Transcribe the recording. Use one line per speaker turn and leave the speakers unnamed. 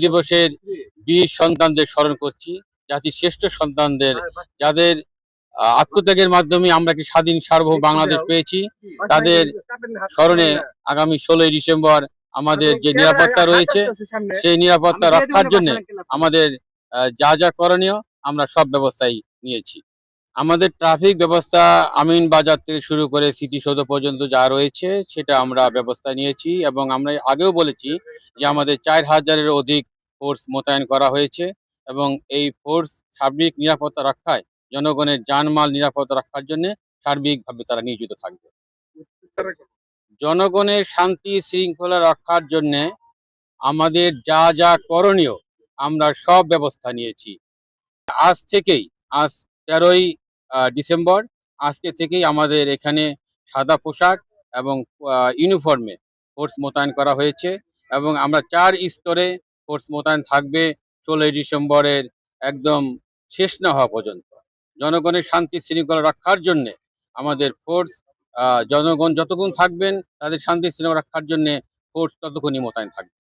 দিবসের বীর সন্তানদের স্মরণ করছি, জাতির শ্রেষ্ঠ সন্তানদের, যাদের আত্মত্যাগের মাধ্যমে আমরা একটি স্বাধীন সার্বভৌম বাংলাদেশ পেয়েছি। তাদের স্মরণে আগামী 16ই ডিসেম্বর আমাদের যে নিরাপত্তা রয়েছে, সেই নিরাপত্তা রক্ষার জন্য আমাদের যা যা করণীয় আমরা সব ব্যবস্থাই নিয়েছি। আমাদের ট্রাফিক ব্যবস্থা আমিন বাজার থেকে শুরু করে স্মৃতিসৌধ পর্যন্ত যা রয়েছে সেটা আমরা ব্যবস্থা নিয়েছি, এবং আমরা আগেও বলেছি যে আমাদের 4000-এর অধিক ফোর্স মোতায়েন করা হয়েছে, এবং এই ফোর্স সার্বিক নিরাপত্তা রক্ষায়, জনগণের জানমাল নিরাপত্তা রক্ষার জন্য সার্বিকভাবে তারা নিয়োজিত থাকবে। জনগণের শান্তি শৃঙ্খলা রক্ষার জন্য আমাদের যা যা করণীয় আমরা সব ব্যবস্থা নিয়েছি। আজ 13ই ডিসেম্বর আজকে থেকেই আমাদের এখানে সাদা পোশাক এবং ইউনিফর্মে ফোর্স মোতায়েন করা হয়েছে, এবং আমরা 4 স্তরে ফোর্স মোতায়েন থাকবে 16ই ডিসেম্বরের একদম শেষ না হওয়া পর্যন্ত। জনগণের শান্তি শৃঙ্খলা রক্ষার জন্য আমাদের ফোর্স, জনগণ যতক্ষণ থাকবেন তাদের শান্তি শৃঙ্খলা রক্ষার জন্য ফোর্স ততক্ষণই মোতায়েন থাকবে।